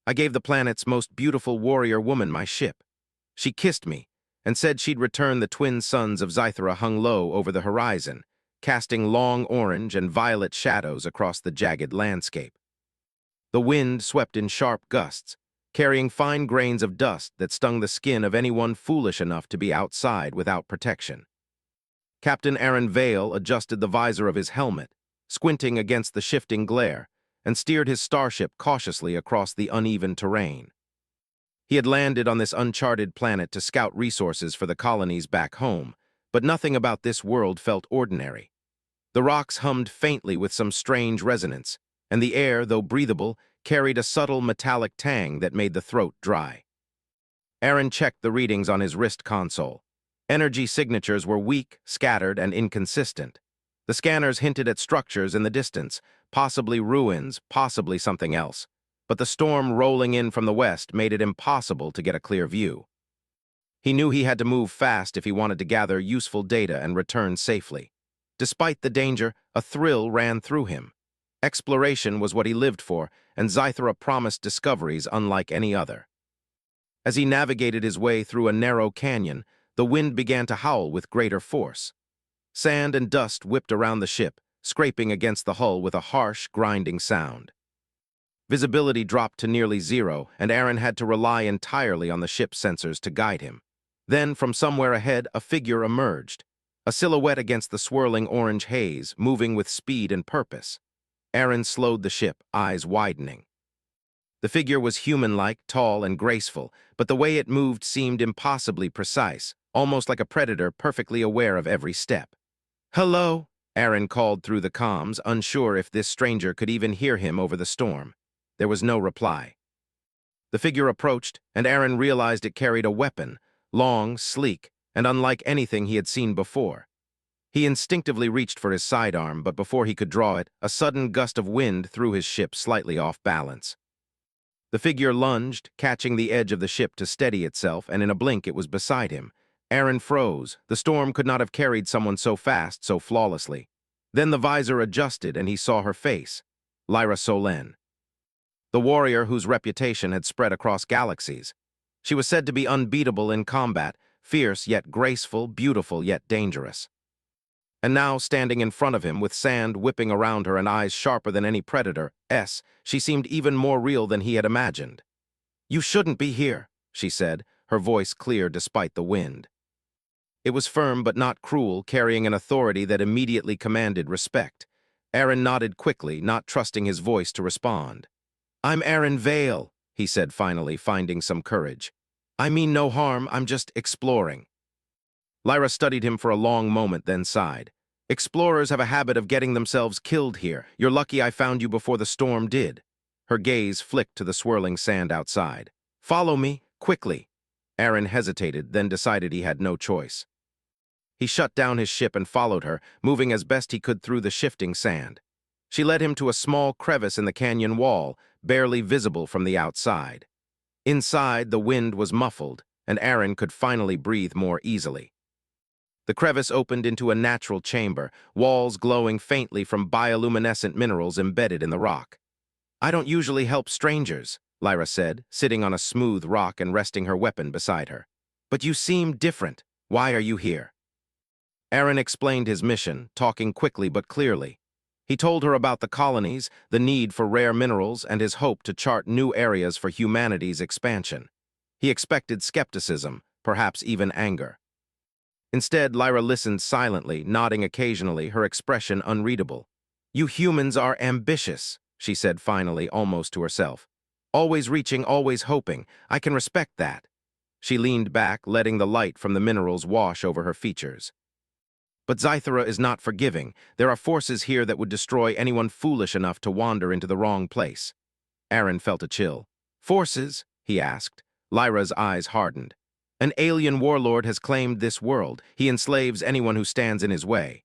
I gave the planet's most beautiful warrior woman my ship. She kissed me and said she'd return the twin suns of Zythera hung low over the horizon, casting long orange and violet shadows across the jagged landscape. The wind swept in sharp gusts, carrying fine grains of dust that stung the skin of anyone foolish enough to be outside without protection. Captain Aaron Vale adjusted the visor of his helmet, squinting against the shifting glare, and steered his starship cautiously across the uneven terrain. He had landed on this uncharted planet to scout resources for the colonies back home, but nothing about this world felt ordinary. The rocks hummed faintly with some strange resonance, and the air, though breathable, carried a subtle metallic tang that made the throat dry. Aaron checked the readings on his wrist console. Energy signatures were weak, scattered, and inconsistent. The scanners hinted at structures in the distance, possibly ruins, possibly something else, but the storm rolling in from the west made it impossible to get a clear view. He knew he had to move fast if he wanted to gather useful data and return safely. Despite the danger, a thrill ran through him. Exploration was what he lived for, and Zythera promised discoveries unlike any other. As he navigated his way through a narrow canyon, the wind began to howl with greater force. Sand and dust whipped around the ship, scraping against the hull with a harsh, grinding sound. Visibility dropped to nearly zero, and Aaron had to rely entirely on the ship's sensors to guide him. Then, from somewhere ahead, a figure emerged, a silhouette against the swirling orange haze, moving with speed and purpose. Aaron slowed the ship, eyes widening. The figure was human-like, tall and graceful, but the way it moved seemed impossibly precise, almost like a predator perfectly aware of every step. "Hello," Aaron called through the comms, unsure if this stranger could even hear him over the storm. There was no reply. The figure approached, and Aaron realized it carried a weapon, long, sleek, and unlike anything he had seen before. He instinctively reached for his sidearm, but before he could draw it, a sudden gust of wind threw his ship slightly off balance. The figure lunged, catching the edge of the ship to steady itself, and in a blink it was beside him. Aaron froze. The storm could not have carried someone so fast, so flawlessly. Then the visor adjusted, and he saw her face, Lyra Solen, the warrior whose reputation had spread across galaxies. She was said to be unbeatable in combat, fierce yet graceful, beautiful yet dangerous. And now, standing in front of him, with sand whipping around her and eyes sharper than any predator's, she seemed even more real than he had imagined. "You shouldn't be here," she said, her voice clear despite the wind. It was firm but not cruel, carrying an authority that immediately commanded respect. Aaron nodded quickly, not trusting his voice to respond. "I'm Aaron Vale," he said finally, finding some courage. "I mean no harm, I'm just exploring." Lyra studied him for a long moment, then sighed. "Explorers have a habit of getting themselves killed here. You're lucky I found you before the storm did." Her gaze flicked to the swirling sand outside. "Follow me, quickly." Aaron hesitated, then decided he had no choice. He shut down his ship and followed her, moving as best he could through the shifting sand. She led him to a small crevice in the canyon wall, barely visible from the outside. Inside, the wind was muffled, and Aaron could finally breathe more easily. The crevice opened into a natural chamber, walls glowing faintly from bioluminescent minerals embedded in the rock. "I don't usually help strangers," Lyra said, sitting on a smooth rock and resting her weapon beside her. "But you seem different. Why are you here?" Aaron explained his mission, talking quickly but clearly. He told her about the colonies, the need for rare minerals, and his hope to chart new areas for humanity's expansion. He expected skepticism, perhaps even anger. Instead, Lyra listened silently, nodding occasionally, her expression unreadable. "You humans are ambitious," she said finally, almost to herself. "Always reaching, always hoping. I can respect that." She leaned back, letting the light from the minerals wash over her features. "But Zythera is not forgiving. There are forces here that would destroy anyone foolish enough to wander into the wrong place." Aaron felt a chill. "Forces?" he asked. Lyra's eyes hardened. "An alien warlord has claimed this world. He enslaves anyone who stands in his way.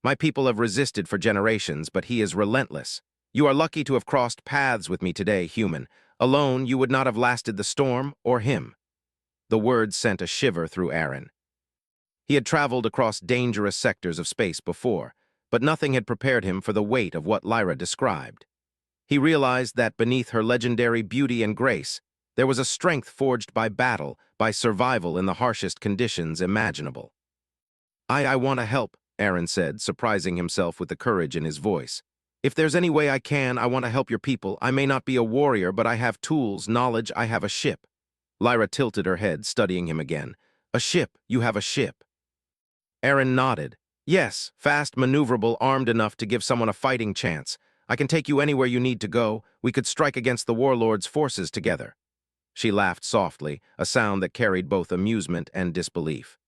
My people have resisted for generations, but he is relentless. You are lucky to have crossed paths with me today, human. Alone, you would not have lasted the storm or him." The words sent a shiver through Aaron. He had traveled across dangerous sectors of space before, but nothing had prepared him for the weight of what Lyra described. He realized that beneath her legendary beauty and grace, there was a strength forged by battle, by survival in the harshest conditions imaginable. I want to help, Aaron said, surprising himself with the courage in his voice. If there's any way I can, I want to help your people. I may not be a warrior, but I have tools, knowledge, I have a ship. Lyra tilted her head, studying him again. A ship, you have a ship. Aaron nodded. Yes, fast, maneuverable, armed enough to give someone a fighting chance. I can take you anywhere you need to go. We could strike against the warlord's forces together. She laughed softly, a sound that carried both amusement and disbelief.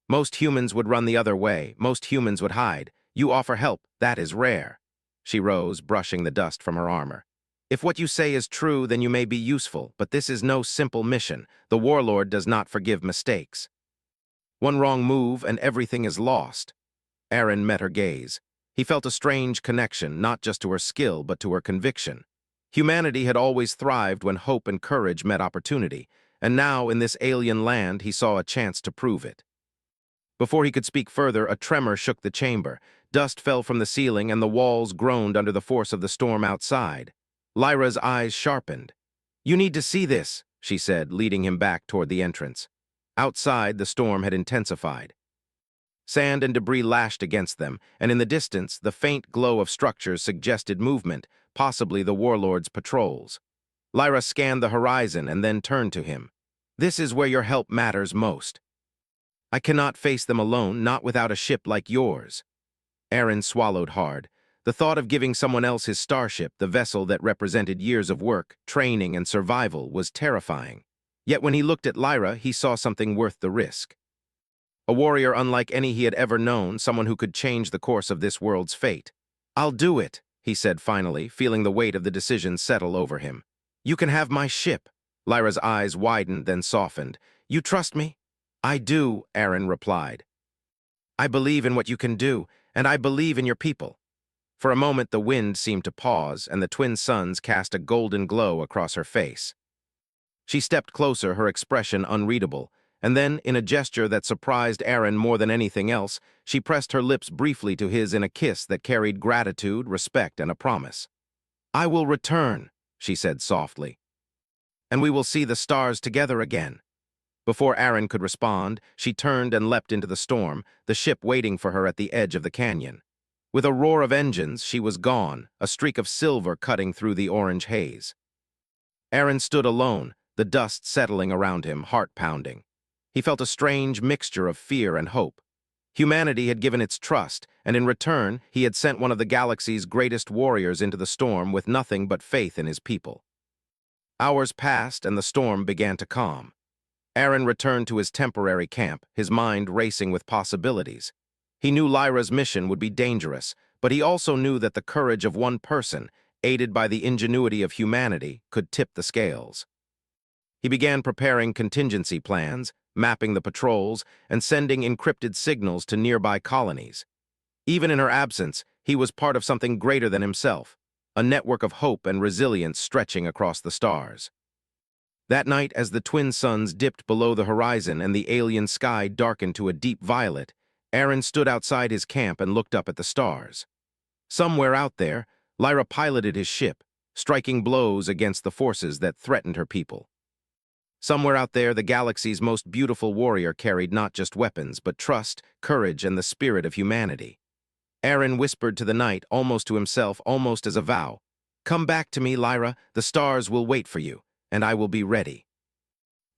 Most humans would run the other way. Most humans would hide. You offer help. That is rare. She rose, brushing the dust from her armor. If what you say is true, then you may be useful, but this is no simple mission. The warlord does not forgive mistakes. One wrong move and everything is lost. Aaron met her gaze. He felt a strange connection, not just to her skill, but to her conviction. Humanity had always thrived when hope and courage met opportunity, and now in this alien land he saw a chance to prove it. Before he could speak further, a tremor shook the chamber. Dust fell from the ceiling and the walls groaned under the force of the storm outside. Lyra's eyes sharpened. You need to see this, she said, leading him back toward the entrance. Outside, the storm had intensified. Sand and debris lashed against them, and in the distance, the faint glow of structures suggested movement, possibly the warlord's patrols. Lyra scanned the horizon and then turned to him. This is where your help matters most. I cannot face them alone, not without a ship like yours. Aaron swallowed hard. The thought of giving someone else his starship, the vessel that represented years of work, training, and survival, was terrifying. Yet when he looked at Lyra, he saw something worth the risk. A warrior unlike any he had ever known, someone who could change the course of this world's fate. I'll do it, he said finally, feeling the weight of the decision settle over him. You can have my ship. Lyra's eyes widened, then softened. You trust me? I do, Aaron replied. I believe in what you can do, and I believe in your people. For a moment, the wind seemed to pause, and the twin suns cast a golden glow across her face. She stepped closer, her expression unreadable, and then, in a gesture that surprised Aaron more than anything else, she pressed her lips briefly to his in a kiss that carried gratitude, respect, and a promise. I will return, she said softly, and we will see the stars together again. Before Aaron could respond, she turned and leapt into the storm, the ship waiting for her at the edge of the canyon. With a roar of engines, she was gone, a streak of silver cutting through the orange haze. Aaron stood alone, the dust settling around him, heart pounding. He felt a strange mixture of fear and hope. Humanity had given its trust, and in return, he had sent one of the galaxy's greatest warriors into the storm with nothing but faith in his people. Hours passed, and the storm began to calm. Aaron returned to his temporary camp, his mind racing with possibilities. He knew Lyra's mission would be dangerous, but he also knew that the courage of one person, aided by the ingenuity of humanity, could tip the scales. He began preparing contingency plans, mapping the patrols, and sending encrypted signals to nearby colonies. Even in her absence, he was part of something greater than himself, a network of hope and resilience stretching across the stars. That night, as the twin suns dipped below the horizon and the alien sky darkened to a deep violet, Aaron stood outside his camp and looked up at the stars. Somewhere out there, Lyra piloted his ship, striking blows against the forces that threatened her people. Somewhere out there, the galaxy's most beautiful warrior carried not just weapons, but trust, courage, and the spirit of humanity. Aaron whispered to the night, almost to himself, almost as a vow, "Come back to me, Lyra, the stars will wait for you, and I will be ready."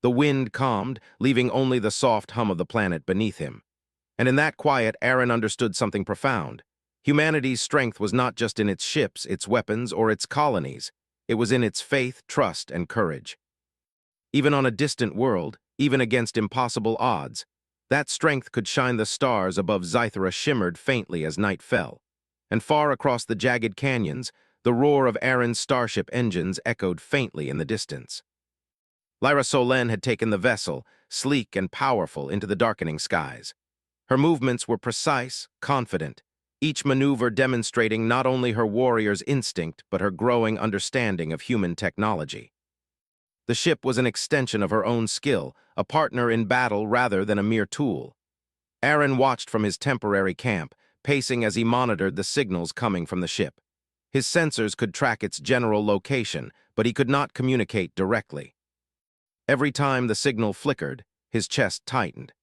The wind calmed, leaving only the soft hum of the planet beneath him. And in that quiet, Aaron understood something profound. Humanity's strength was not just in its ships, its weapons, or its colonies. It was in its faith, trust, and courage. Even on a distant world, even against impossible odds, that strength could shine. The stars above Scifi shimmered faintly as night fell, and far across the jagged canyons, the roar of Aaron's starship engines echoed faintly in the distance. Lyra Solen had taken the vessel, sleek and powerful, into the darkening skies. Her movements were precise, confident, each maneuver demonstrating not only her warrior's instinct but her growing understanding of human technology. The ship was an extension of her own skill, a partner in battle rather than a mere tool. Aaron watched from his temporary camp, pacing as he monitored the signals coming from the ship. His sensors could track its general location, but he could not communicate directly. Every time the signal flickered, his chest tightened.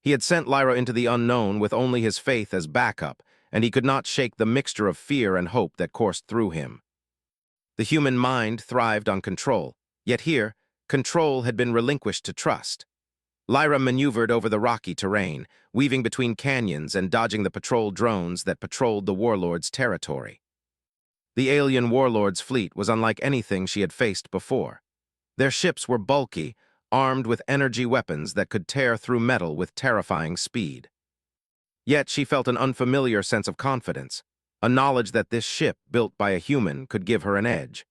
He had sent Lyra into the unknown with only his faith as backup, and he could not shake the mixture of fear and hope that coursed through him. The human mind thrived on control, yet here, control had been relinquished to trust. Lyra maneuvered over the rocky terrain, weaving between canyons and dodging the patrol drones that patrolled the warlord's territory. The alien warlord's fleet was unlike anything she had faced before. Their ships were bulky, armed with energy weapons that could tear through metal with terrifying speed. Yet she felt an unfamiliar sense of confidence, a knowledge that this ship, built by a human, could give her an edge.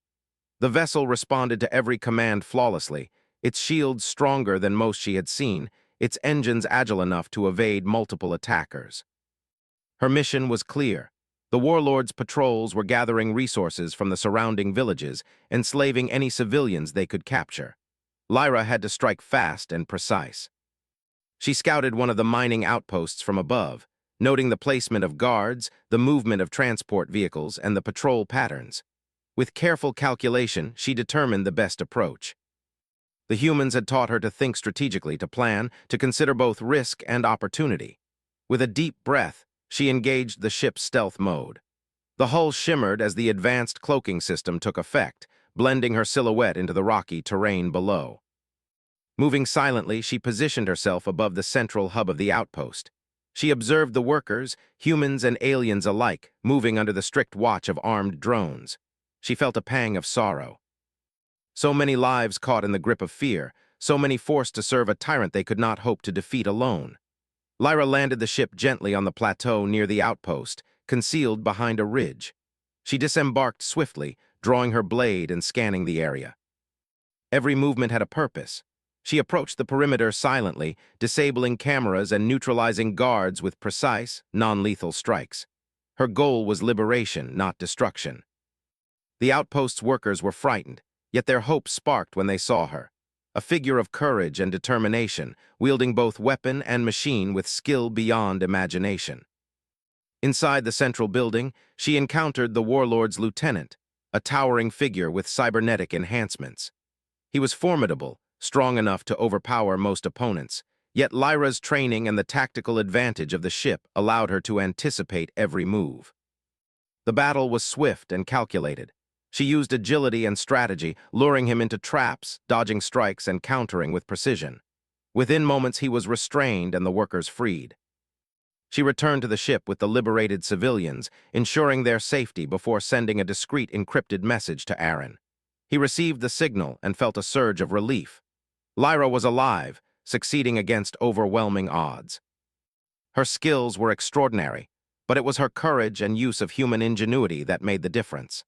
The vessel responded to every command flawlessly, its shields stronger than most she had seen, its engines agile enough to evade multiple attackers. Her mission was clear. The warlord's patrols were gathering resources from the surrounding villages, enslaving any civilians they could capture. Lyra had to strike fast and precise. She scouted one of the mining outposts from above, noting the placement of guards, the movement of transport vehicles, and the patrol patterns. With careful calculation, she determined the best approach. The humans had taught her to think strategically, to plan, to consider both risk and opportunity. With a deep breath, she engaged the ship's stealth mode. The hull shimmered as the advanced cloaking system took effect, blending her silhouette into the rocky terrain below. Moving silently, she positioned herself above the central hub of the outpost. She observed the workers, humans and aliens alike, moving under the strict watch of armed drones. She felt a pang of sorrow. So many lives caught in the grip of fear, so many forced to serve a tyrant they could not hope to defeat alone. Lyra landed the ship gently on the plateau near the outpost, concealed behind a ridge. She disembarked swiftly, drawing her blade and scanning the area. Every movement had a purpose. She approached the perimeter silently, disabling cameras and neutralizing guards with precise, non-lethal strikes. Her goal was liberation, not destruction. The outpost's workers were frightened, yet their hope sparked when they saw her. A figure of courage and determination, wielding both weapon and machine with skill beyond imagination. Inside the central building, she encountered the warlord's lieutenant, a towering figure with cybernetic enhancements. He was formidable, strong enough to overpower most opponents, yet Lyra's training and the tactical advantage of the ship allowed her to anticipate every move. The battle was swift and calculated. She used agility and strategy, luring him into traps, dodging strikes, and countering with precision. Within moments, he was restrained and the workers freed. She returned to the ship with the liberated civilians, ensuring their safety before sending a discreet encrypted message to Aaron. He received the signal and felt a surge of relief. Lyra was alive, succeeding against overwhelming odds. Her skills were extraordinary, but it was her courage and use of human ingenuity that made the difference.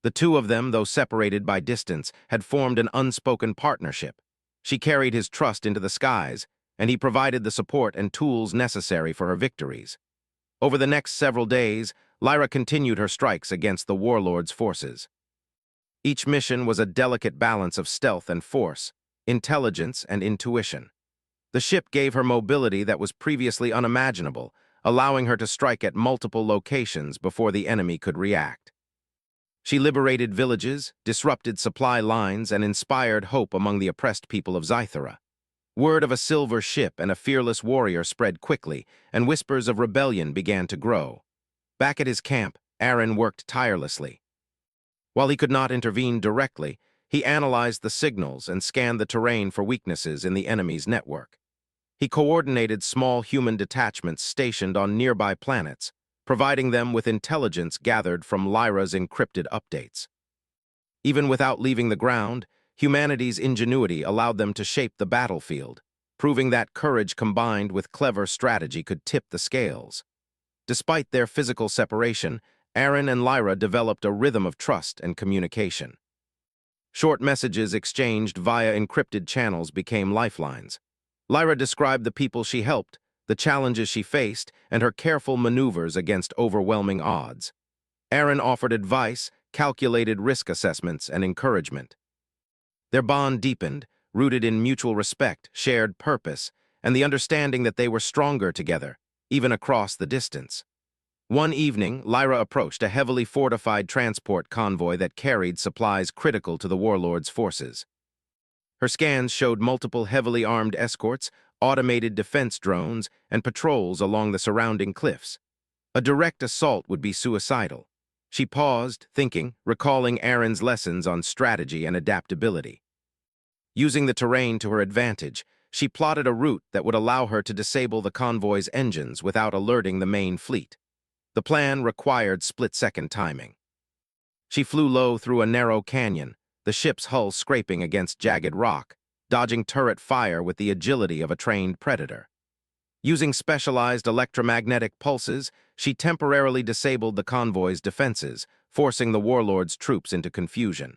The two of them, though separated by distance, had formed an unspoken partnership. She carried his trust into the skies, and he provided the support and tools necessary for her victories. Over the next several days, Lyra continued her strikes against the warlord's forces. Each mission was a delicate balance of stealth and force, intelligence and intuition. The ship gave her mobility that was previously unimaginable, allowing her to strike at multiple locations before the enemy could react. She liberated villages, disrupted supply lines, and inspired hope among the oppressed people of Scythera. Word of a silver ship and a fearless warrior spread quickly, and whispers of rebellion began to grow. Back at his camp, Aaron worked tirelessly. While he could not intervene directly, he analyzed the signals and scanned the terrain for weaknesses in the enemy's network. He coordinated small human detachments stationed on nearby planets, providing them with intelligence gathered from Lyra's encrypted updates. Even without leaving the ground, humanity's ingenuity allowed them to shape the battlefield, proving that courage combined with clever strategy could tip the scales. Despite their physical separation, Aaron and Lyra developed a rhythm of trust and communication. Short messages exchanged via encrypted channels became lifelines. Lyra described the people she helped, the challenges she faced, and her careful maneuvers against overwhelming odds. Aaron offered advice, calculated risk assessments, and encouragement. Their bond deepened, rooted in mutual respect, shared purpose, and the understanding that they were stronger together, even across the distance. One evening, Lyra approached a heavily fortified transport convoy that carried supplies critical to the warlord's forces. Her scans showed multiple heavily armed escorts, automated defense drones, and patrols along the surrounding cliffs. A direct assault would be suicidal. She paused, thinking, recalling Aaron's lessons on strategy and adaptability. Using the terrain to her advantage, she plotted a route that would allow her to disable the convoy's engines without alerting the main fleet. The plan required split-second timing. She flew low through a narrow canyon, the ship's hull scraping against jagged rock, dodging turret fire with the agility of a trained predator. Using specialized electromagnetic pulses, she temporarily disabled the convoy's defenses, forcing the warlord's troops into confusion.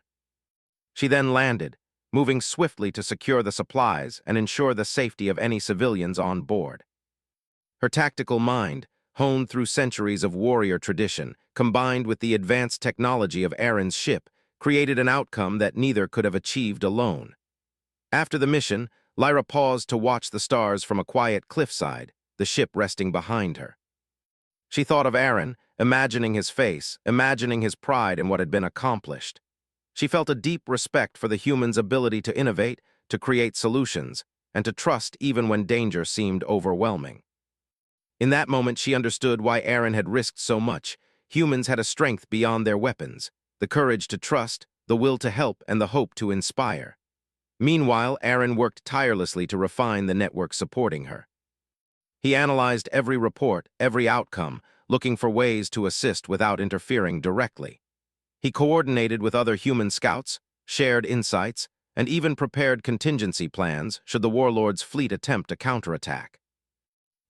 She then landed, moving swiftly to secure the supplies and ensure the safety of any civilians on board. Her tactical mind, honed through centuries of warrior tradition, combined with the advanced technology of Aaron's ship, created an outcome that neither could have achieved alone. After the mission, Lyra paused to watch the stars from a quiet cliffside, the ship resting behind her. She thought of Aaron, imagining his face, imagining his pride in what had been accomplished. She felt a deep respect for the human's ability to innovate, to create solutions, and to trust even when danger seemed overwhelming. In that moment, she understood why Aaron had risked so much. Humans had a strength beyond their weapons, the courage to trust, the will to help, and the hope to inspire. Meanwhile, Aaron worked tirelessly to refine the network supporting her. He analyzed every report, every outcome, looking for ways to assist without interfering directly. He coordinated with other human scouts, shared insights, and even prepared contingency plans should the warlord's fleet attempt a counterattack.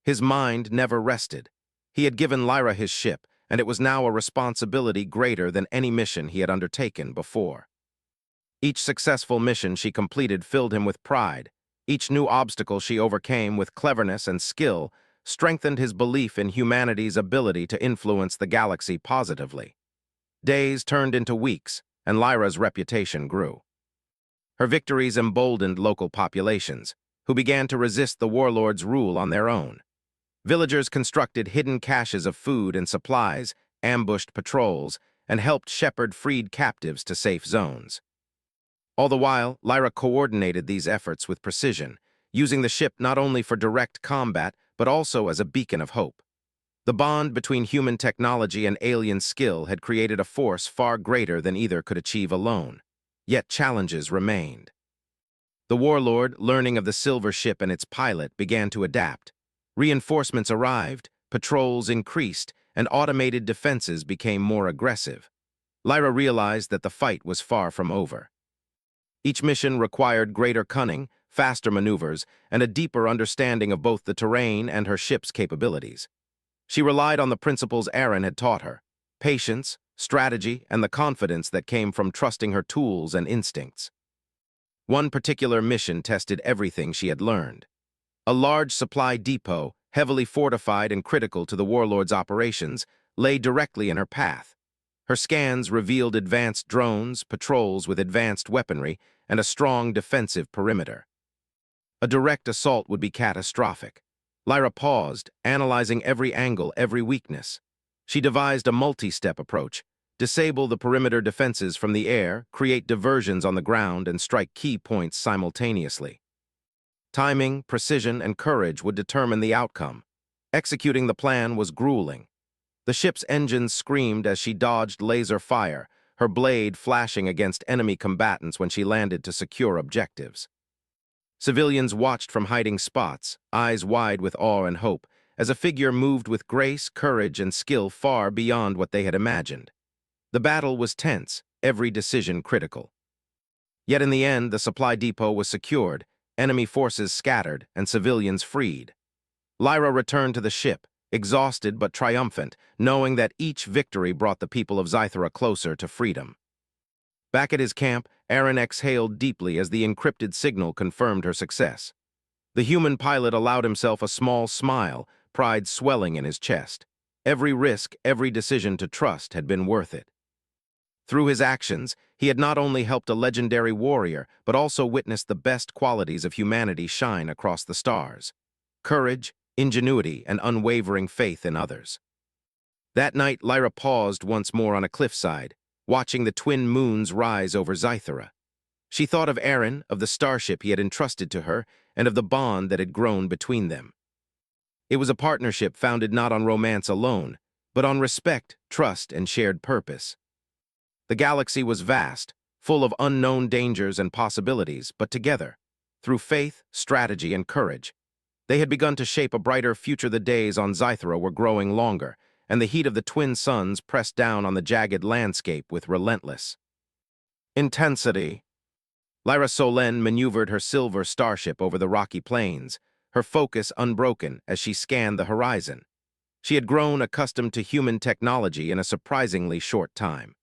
His mind never rested. He had given Lyra his ship, and it was now a responsibility greater than any mission he had undertaken before. Each successful mission she completed filled him with pride. Each new obstacle she overcame with cleverness and skill strengthened his belief in humanity's ability to influence the galaxy positively. Days turned into weeks, and Lyra's reputation grew. Her victories emboldened local populations, who began to resist the warlord's rule on their own. Villagers constructed hidden caches of food and supplies, ambushed patrols, and helped shepherd freed captives to safe zones. All the while, Lyra coordinated these efforts with precision, using the ship not only for direct combat, but also as a beacon of hope. The bond between human technology and alien skill had created a force far greater than either could achieve alone. Yet challenges remained. The warlord, learning of the silver ship and its pilot, began to adapt. Reinforcements arrived, patrols increased, and automated defenses became more aggressive. Lyra realized that the fight was far from over. Each mission required greater cunning, faster maneuvers, and a deeper understanding of both the terrain and her ship's capabilities. She relied on the principles Aaron had taught her: patience, strategy, and the confidence that came from trusting her tools and instincts. One particular mission tested everything she had learned. A large supply depot, heavily fortified and critical to the warlord's operations, lay directly in her path. Her scans revealed advanced drones, patrols with advanced weaponry, and a strong defensive perimeter. A direct assault would be catastrophic. Lyra paused, analyzing every angle, every weakness. She devised a multi-step approach: disable the perimeter defenses from the air, create diversions on the ground, and strike key points simultaneously. Timing, precision, and courage would determine the outcome. Executing the plan was grueling. The ship's engines screamed as she dodged laser fire, her blade flashing against enemy combatants when she landed to secure objectives. Civilians watched from hiding spots, eyes wide with awe and hope, as a figure moved with grace, courage, and skill far beyond what they had imagined. The battle was tense, every decision critical. Yet in the end, the supply depot was secured, enemy forces scattered, and civilians freed. Lyra returned to the ship, exhausted but triumphant, knowing that each victory brought the people of Scythera closer to freedom. Back at his camp, Aaron exhaled deeply as the encrypted signal confirmed her success. The human pilot allowed himself a small smile, pride swelling in his chest. Every risk, every decision to trust had been worth it. Through his actions, he had not only helped a legendary warrior, but also witnessed the best qualities of humanity shine across the stars: courage, ingenuity, and unwavering faith in others. That night, Lyra paused once more on a cliffside, watching the twin moons rise over Zythera. She thought of Aaron, of the starship he had entrusted to her, and of the bond that had grown between them. It was a partnership founded not on romance alone, but on respect, trust, and shared purpose. The galaxy was vast, full of unknown dangers and possibilities, but together, through faith, strategy, and courage, they had begun to shape a brighter future. The days on Zythera were growing longer, and the heat of the twin suns pressed down on the jagged landscape with relentless intensity. Lyra Solen maneuvered her silver starship over the rocky plains, her focus unbroken as she scanned the horizon. She had grown accustomed to human technology in a surprisingly short time.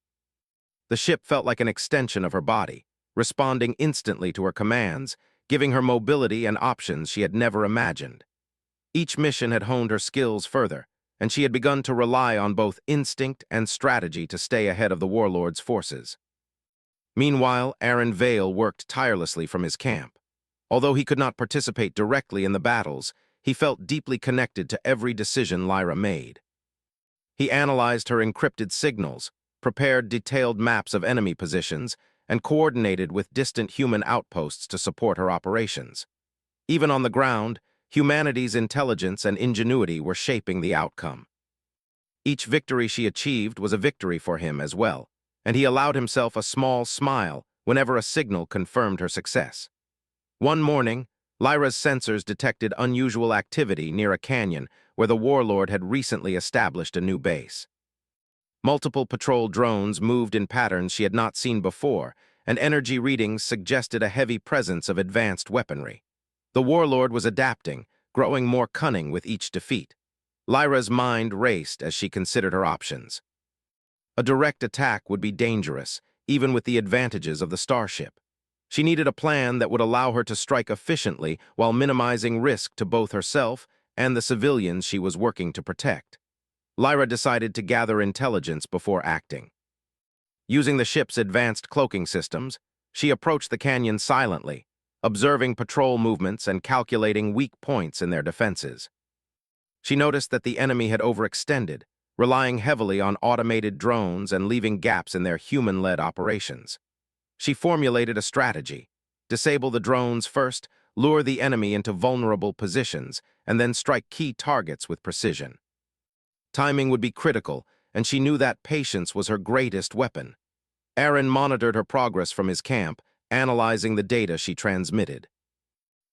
The ship felt like an extension of her body, responding instantly to her commands, giving her mobility and options she had never imagined. Each mission had honed her skills further, and she had begun to rely on both instinct and strategy to stay ahead of the warlord's forces. Meanwhile, Aaron Vale worked tirelessly from his camp. Although he could not participate directly in the battles, he felt deeply connected to every decision Lyra made. He analyzed her encrypted signals, prepared detailed maps of enemy positions, and coordinated with distant human outposts to support her operations. Even on the ground, humanity's intelligence and ingenuity were shaping the outcome. Each victory she achieved was a victory for him as well, and he allowed himself a small smile whenever a signal confirmed her success. One morning, Lyra's sensors detected unusual activity near a canyon where the warlord had recently established a new base. Multiple patrol drones moved in patterns she had not seen before, and energy readings suggested a heavy presence of advanced weaponry. The warlord was adapting, growing more cunning with each defeat. Lyra's mind raced as she considered her options. A direct attack would be dangerous, even with the advantages of the starship. She needed a plan that would allow her to strike efficiently while minimizing risk to both herself and the civilians she was working to protect. Lyra decided to gather intelligence before acting. Using the ship's advanced cloaking systems, she approached the canyon silently, observing patrol movements and calculating weak points in their defenses. She noticed that the enemy had overextended, relying heavily on automated drones and leaving gaps in their human-led operations. She formulated a strategy: disable the drones first, lure the enemy into vulnerable positions, and then strike key targets with precision. Timing would be critical, and she knew that patience was her greatest weapon. Aaron monitored her progress from his camp, analyzing the data she transmitted.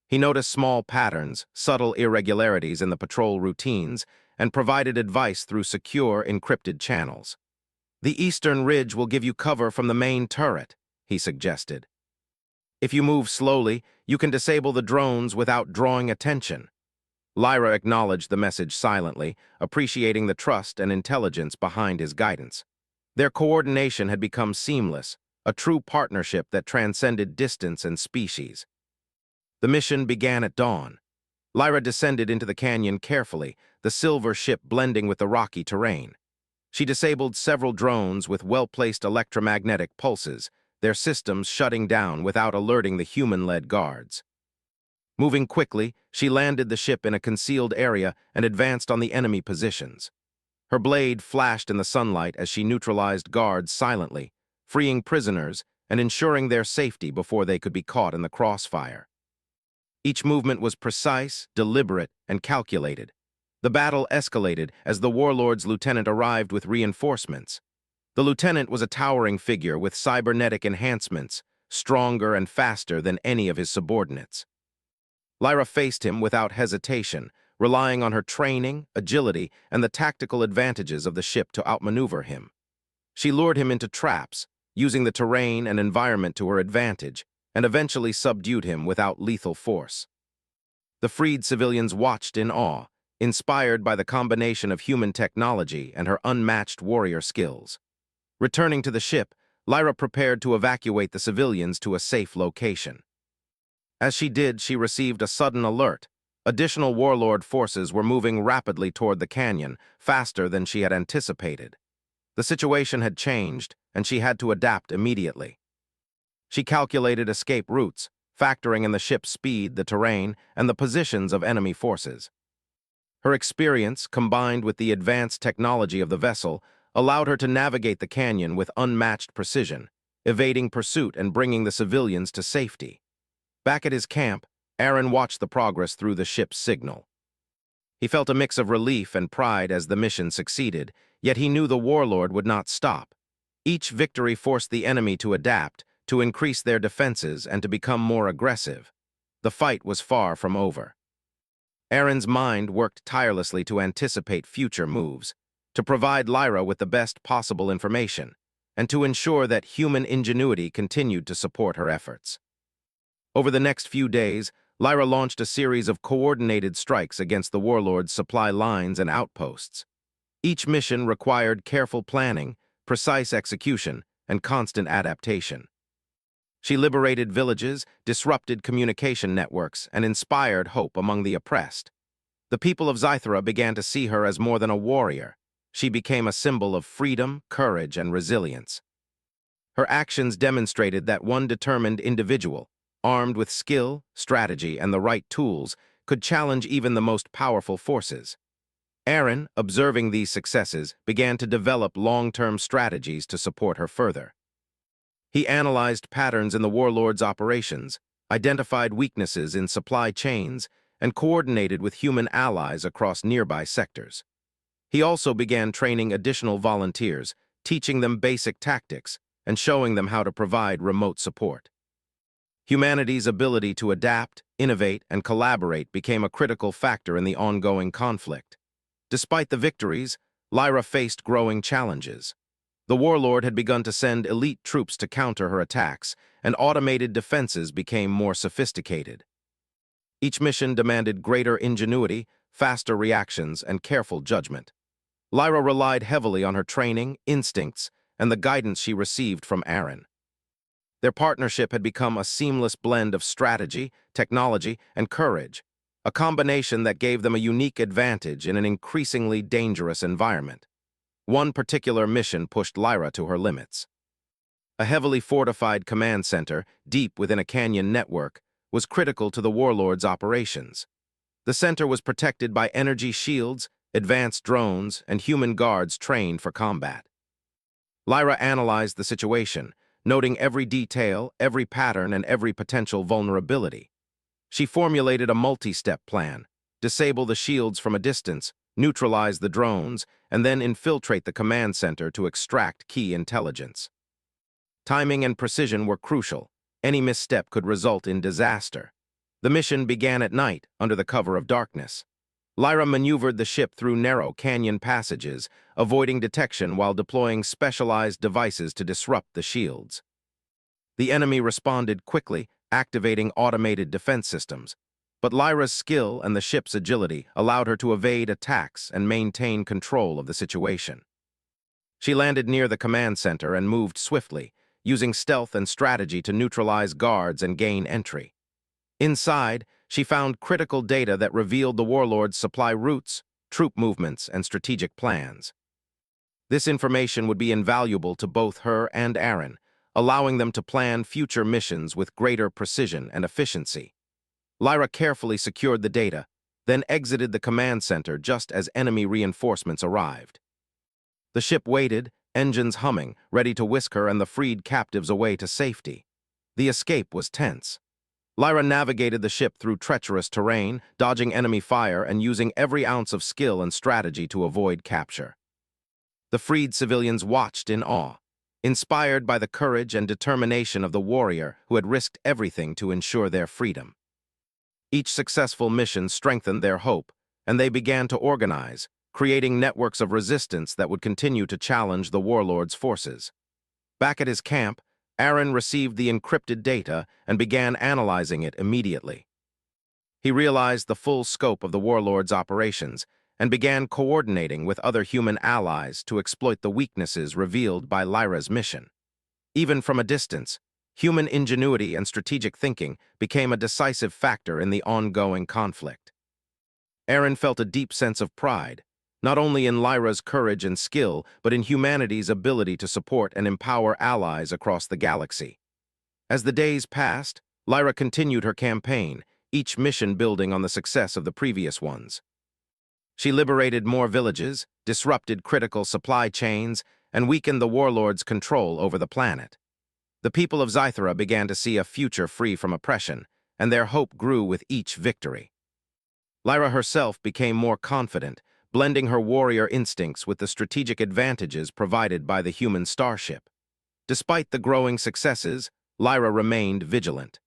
He noticed small patterns, subtle irregularities in the patrol routines, and provided advice through secure, encrypted channels. "The eastern ridge will give you cover from the main turret," he suggested. "If you move slowly, you can disable the drones without drawing attention." Lyra acknowledged the message silently, appreciating the trust and intelligence behind his guidance. Their coordination had become seamless, a true partnership that transcended distance and species. The mission began at dawn. Lyra descended into the canyon carefully, the silver ship blending with the rocky terrain. She disabled several drones with well-placed electromagnetic pulses, their systems shutting down without alerting the human-led guards. Moving quickly, she landed the ship in a concealed area and advanced on the enemy positions. Her blade flashed in the sunlight as she neutralized guards silently, freeing prisoners and ensuring their safety before they could be caught in the crossfire. Each movement was precise, deliberate, and calculated. The battle escalated as the warlord's lieutenant arrived with reinforcements. The lieutenant was a towering figure with cybernetic enhancements, stronger and faster than any of his subordinates. Lyra faced him without hesitation, relying on her training, agility, and the tactical advantages of the ship to outmaneuver him. She lured him into traps, using the terrain and environment to her advantage, and eventually subdued him without lethal force. The freed civilians watched in awe, inspired by the combination of human technology and her unmatched warrior skills. Returning to the ship, Lyra prepared to evacuate the civilians to a safe location. As she did, she received a sudden alert. Additional warlord forces were moving rapidly toward the canyon, faster than she had anticipated. The situation had changed, and she had to adapt immediately. She calculated escape routes, factoring in the ship's speed, the terrain, and the positions of enemy forces. Her experience, combined with the advanced technology of the vessel, allowed her to navigate the canyon with unmatched precision, evading pursuit and bringing the civilians to safety. Back at his camp, Aaron watched the progress through the ship's signal. He felt a mix of relief and pride as the mission succeeded, yet he knew the warlord would not stop. Each victory forced the enemy to adapt, to increase their defenses, and to become more aggressive. The fight was far from over. Aaron's mind worked tirelessly to anticipate future moves, to provide Lyra with the best possible information, and to ensure that human ingenuity continued to support her efforts. Over the next few days, Lyra launched a series of coordinated strikes against the warlord's supply lines and outposts. Each mission required careful planning, precise execution, and constant adaptation. She liberated villages, disrupted communication networks, and inspired hope among the oppressed. The people of Scythera began to see her as more than a warrior. She became a symbol of freedom, courage, and resilience. Her actions demonstrated that one determined individual, armed with skill, strategy, and the right tools, could challenge even the most powerful forces. Aaron, observing these successes, began to develop long-term strategies to support her further. He analyzed patterns in the warlord's operations, identified weaknesses in supply chains, and coordinated with human allies across nearby sectors. He also began training additional volunteers, teaching them basic tactics, and showing them how to provide remote support. Humanity's ability to adapt, innovate, and collaborate became a critical factor in the ongoing conflict. Despite the victories, Lyra faced growing challenges. The warlord had begun to send elite troops to counter her attacks, and automated defenses became more sophisticated. Each mission demanded greater ingenuity, faster reactions, and careful judgment. Lyra relied heavily on her training, instincts, and the guidance she received from Aaron. Their partnership had become a seamless blend of strategy, technology, and courage, a combination that gave them a unique advantage in an increasingly dangerous environment. One particular mission pushed Lyra to her limits. A heavily fortified command center, deep within a canyon network, was critical to the warlord's operations. The center was protected by energy shields, advanced drones, and human guards trained for combat. Lyra analyzed the situation, noting every detail, every pattern, and every potential vulnerability. She formulated a multi-step plan: disable the shields from a distance, neutralize the drones, and then infiltrate the command center to extract key intelligence. Timing and precision were crucial. Any misstep could result in disaster. The mission began at night, under the cover of darkness. Lyra maneuvered the ship through narrow canyon passages, avoiding detection while deploying specialized devices to disrupt the shields. The enemy responded quickly, activating automated defense systems, but Lyra's skill and the ship's agility allowed her to evade attacks and maintain control of the situation. She landed near the command center and moved swiftly, using stealth and strategy to neutralize guards and gain entry. Inside, she found critical data that revealed the warlord's supply routes, troop movements, and strategic plans. This information would be invaluable to both her and Aaron, allowing them to plan future missions with greater precision and efficiency. Lyra carefully secured the data, then exited the command center just as enemy reinforcements arrived. The ship waited, engines humming, ready to whisk her and the freed captives away to safety. The escape was tense. Lyra navigated the ship through treacherous terrain, dodging enemy fire and using every ounce of skill and strategy to avoid capture. The freed civilians watched in awe, inspired by the courage and determination of the warrior who had risked everything to ensure their freedom. Each successful mission strengthened their hope, and they began to organize, creating networks of resistance that would continue to challenge the warlord's forces. Back at his camp, Aaron received the encrypted data and began analyzing it immediately. He realized the full scope of the warlord's operations and began coordinating with other human allies to exploit the weaknesses revealed by Lyra's mission. Even from a distance, human ingenuity and strategic thinking became a decisive factor in the ongoing conflict. Aaron felt a deep sense of pride, not only in Lyra's courage and skill, but in humanity's ability to support and empower allies across the galaxy. As the days passed, Lyra continued her campaign, each mission building on the success of the previous ones. She liberated more villages, disrupted critical supply chains, and weakened the warlords' control over the planet. The people of Scythera began to see a future free from oppression, and their hope grew with each victory. Lyra herself became more confident, blending her warrior instincts with the strategic advantages provided by the human starship. Despite the growing successes, Lyra remained vigilant.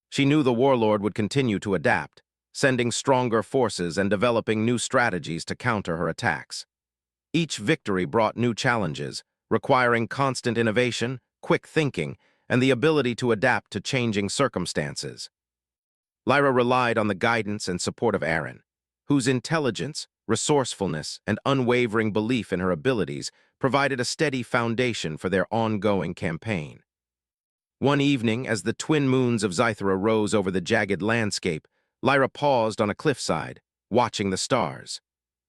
She knew the warlord would continue to adapt, sending stronger forces and developing new strategies to counter her attacks. Each victory brought new challenges, requiring constant innovation, quick thinking, and the ability to adapt to changing circumstances. Lyra relied on the guidance and support of Aaron, whose intelligence, resourcefulness, and unwavering belief in her abilities provided a steady foundation for their ongoing campaign. One evening, as the twin moons of Scythera rose over the jagged landscape, Lyra paused on a cliffside, watching the stars.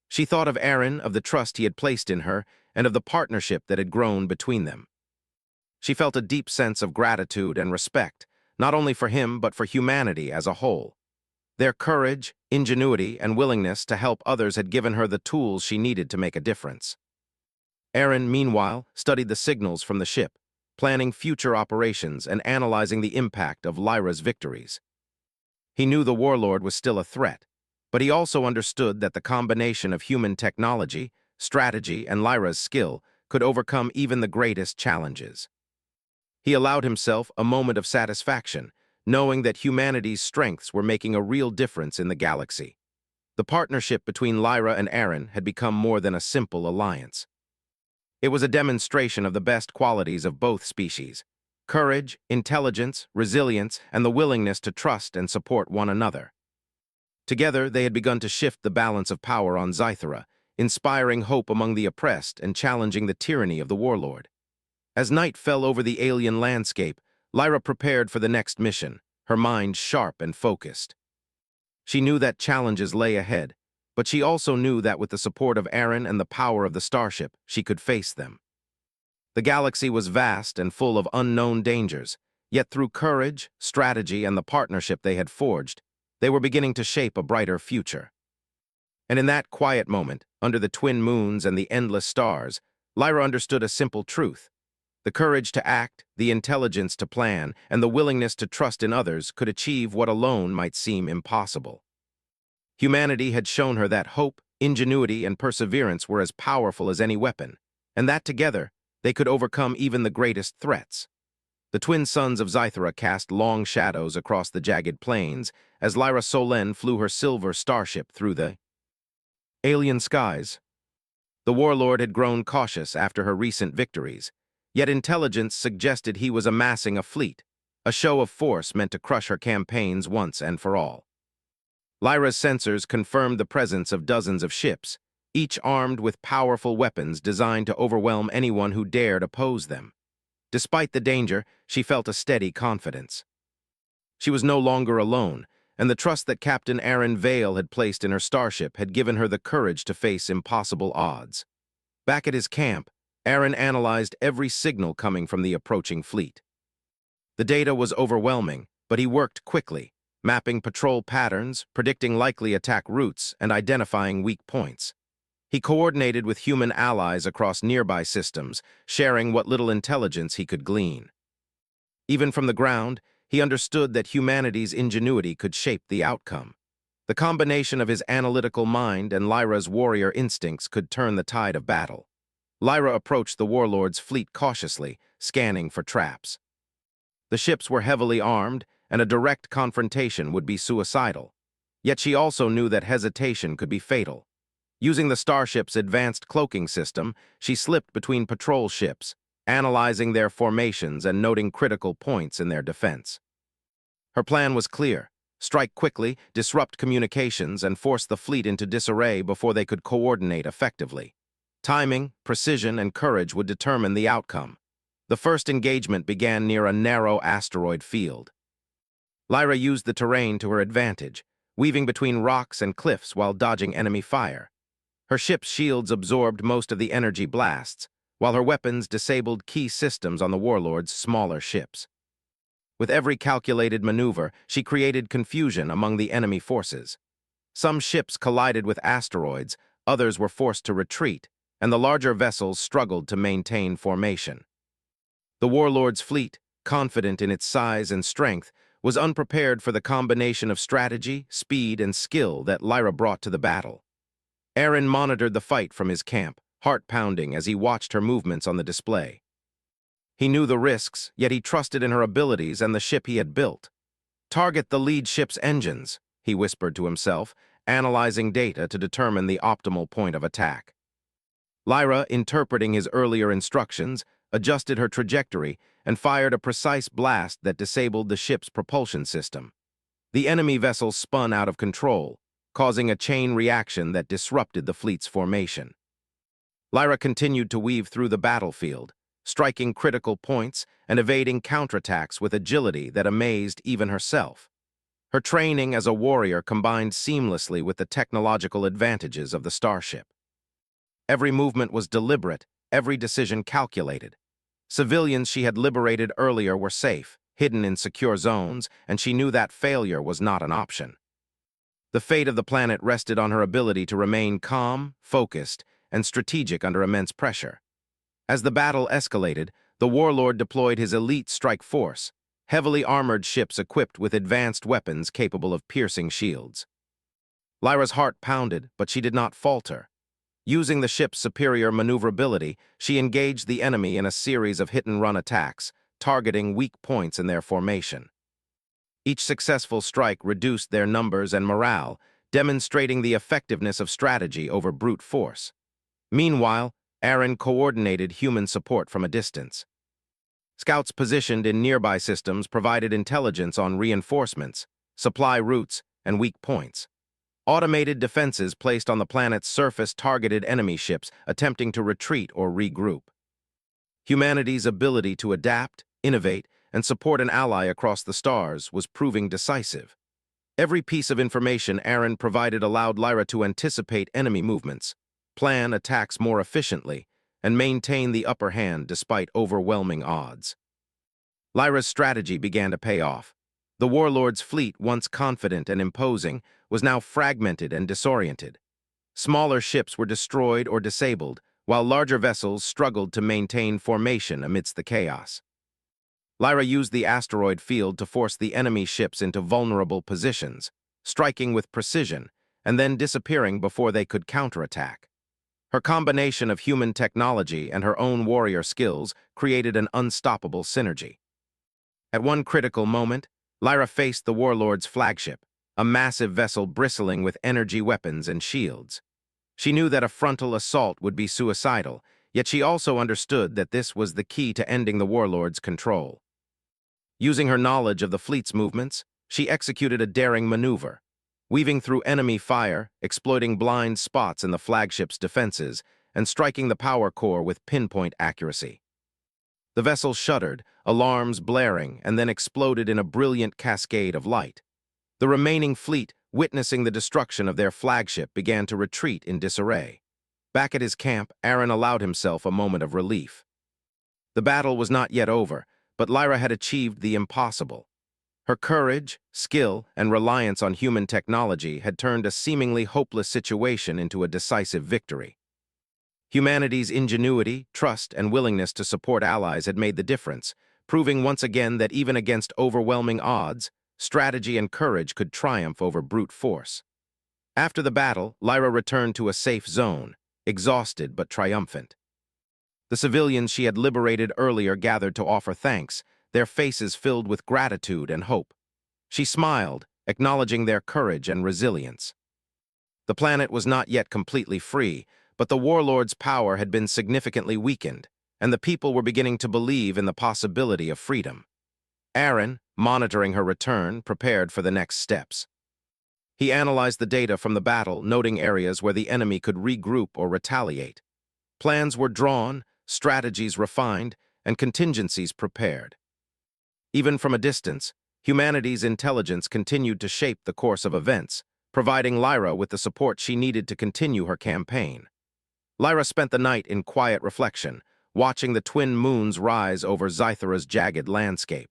She thought of Aaron, of the trust he had placed in her, and of the partnership that had grown between them. She felt a deep sense of gratitude and respect, not only for him but for humanity as a whole. Their courage, ingenuity, and willingness to help others had given her the tools she needed to make a difference. Aaron, meanwhile, studied the signals from the ship, planning future operations and analyzing the impact of Lyra's victories. He knew the warlord was still a threat, but he also understood that the combination of human technology, strategy, and Lyra's skill could overcome even the greatest challenges. He allowed himself a moment of satisfaction, knowing that humanity's strengths were making a real difference in the galaxy. The partnership between Lyra and Aaron had become more than a simple alliance. It was a demonstration of the best qualities of both species: courage, intelligence, resilience, and the willingness to trust and support one another. Together, they had begun to shift the balance of power on Scythera, inspiring hope among the oppressed and challenging the tyranny of the warlord. As night fell over the alien landscape, Lyra prepared for the next mission, her mind sharp and focused. She knew that challenges lay ahead, but she also knew that with the support of Aaron and the power of the starship, she could face them. The galaxy was vast and full of unknown dangers, yet through courage, strategy, and the partnership they had forged, they were beginning to shape a brighter future. And in that quiet moment, under the twin moons and the endless stars, Lyra understood a simple truth. The courage to act, the intelligence to plan, and the willingness to trust in others could achieve what alone might seem impossible. Humanity had shown her that hope, ingenuity, and perseverance were as powerful as any weapon, and that together, they could overcome even the greatest threats. The twin suns of Scythera cast long shadows across the jagged plains as Lyra Solen flew her silver starship through the alien skies. The warlord had grown cautious after her recent victories, yet intelligence suggested he was amassing a fleet, a show of force meant to crush her campaigns once and for all. Lyra's sensors confirmed the presence of dozens of ships, each armed with powerful weapons designed to overwhelm anyone who dared oppose them. Despite the danger, she felt a steady confidence. She was no longer alone, and the trust that Captain Aaron Vale had placed in her starship had given her the courage to face impossible odds. Back at his camp, Aaron analyzed every signal coming from the approaching fleet. The data was overwhelming, but he worked quickly, mapping patrol patterns, predicting likely attack routes, and identifying weak points. He coordinated with human allies across nearby systems, sharing what little intelligence he could glean. Even from the ground, he understood that humanity's ingenuity could shape the outcome. The combination of his analytical mind and Lyra's warrior instincts could turn the tide of battle. Lyra approached the warlord's fleet cautiously, scanning for traps. The ships were heavily armed, and a direct confrontation would be suicidal. Yet she also knew that hesitation could be fatal. Using the starship's advanced cloaking system, she slipped between patrol ships, analyzing their formations and noting critical points in their defense. Her plan was clear: strike quickly, disrupt communications, and force the fleet into disarray before they could coordinate effectively. Timing, precision, and courage would determine the outcome. The first engagement began near a narrow asteroid field. Lyra used the terrain to her advantage, weaving between rocks and cliffs while dodging enemy fire. Her ship's shields absorbed most of the energy blasts, while her weapons disabled key systems on the warlord's smaller ships. With every calculated maneuver, she created confusion among the enemy forces. Some ships collided with asteroids, others were forced to retreat, and the larger vessels struggled to maintain formation. The warlord's fleet, confident in its size and strength, was unprepared for the combination of strategy, speed, and skill that Lyra brought to the battle. Aaron monitored the fight from his camp, heart pounding as he watched her movements on the display. He knew the risks, yet he trusted in her abilities and the ship he had built. "Target the lead ship's engines," he whispered to himself, analyzing data to determine the optimal point of attack. Lyra, interpreting his earlier instructions, adjusted her trajectory and fired a precise blast that disabled the ship's propulsion system. The enemy vessel spun out of control, causing a chain reaction that disrupted the fleet's formation. Lyra continued to weave through the battlefield, striking critical points and evading counterattacks with agility that amazed even herself. Her training as a warrior combined seamlessly with the technological advantages of the starship. Every movement was deliberate, every decision calculated. Civilians she had liberated earlier were safe, hidden in secure zones, and she knew that failure was not an option. The fate of the planet rested on her ability to remain calm, focused, and strategic under immense pressure. As the battle escalated, the warlord deployed his elite strike force, heavily armored ships equipped with advanced weapons capable of piercing shields. Lyra's heart pounded, but she did not falter. Using the ship's superior maneuverability, she engaged the enemy in a series of hit-and-run attacks, targeting weak points in their formation. Each successful strike reduced their numbers and morale, demonstrating the effectiveness of strategy over brute force. Meanwhile, Aaron coordinated human support from a distance. Scouts positioned in nearby systems provided intelligence on reinforcements, supply routes, and weak points. Automated defenses placed on the planet's surface targeted enemy ships attempting to retreat or regroup. Humanity's ability to adapt, innovate, and support an ally across the stars was proving decisive. Every piece of information Aaron provided allowed Lyra to anticipate enemy movements, plan attacks more efficiently, and maintain the upper hand despite overwhelming odds. Lyra's strategy began to pay off. The warlord's fleet, once confident and imposing, was now fragmented and disoriented. Smaller ships were destroyed or disabled, while larger vessels struggled to maintain formation amidst the chaos. Lyra used the asteroid field to force the enemy ships into vulnerable positions, striking with precision, and then disappearing before they could counterattack. Her combination of human technology and her own warrior skills created an unstoppable synergy. At one critical moment, Lyra faced the warlord's flagship, a massive vessel bristling with energy weapons and shields. She knew that a frontal assault would be suicidal, yet she also understood that this was the key to ending the warlord's control. Using her knowledge of the fleet's movements, she executed a daring maneuver, weaving through enemy fire, exploiting blind spots in the flagship's defenses, and striking the power core with pinpoint accuracy. The vessel shuddered, alarms blaring, and then exploded in a brilliant cascade of light. The remaining fleet, witnessing the destruction of their flagship, began to retreat in disarray. Back at his camp, Aaron allowed himself a moment of relief. The battle was not yet over, but Lyra had achieved the impossible. Her courage, skill, and reliance on human technology had turned a seemingly hopeless situation into a decisive victory. Humanity's ingenuity, trust, and willingness to support allies had made the difference, proving once again that even against overwhelming odds, strategy and courage could triumph over brute force. After the battle, Lyra returned to a safe zone, exhausted but triumphant. The civilians she had liberated earlier gathered to offer thanks, their faces filled with gratitude and hope. She smiled, acknowledging their courage and resilience. The planet was not yet completely free, but the warlord's power had been significantly weakened, and the people were beginning to believe in the possibility of freedom. Aaron, monitoring her return, prepared for the next steps. He analyzed the data from the battle, noting areas where the enemy could regroup or retaliate. Plans were drawn, strategies refined, and contingencies prepared. Even from a distance, humanity's intelligence continued to shape the course of events, providing Lyra with the support she needed to continue her campaign. Lyra spent the night in quiet reflection, watching the twin moons rise over Zythera's jagged landscape.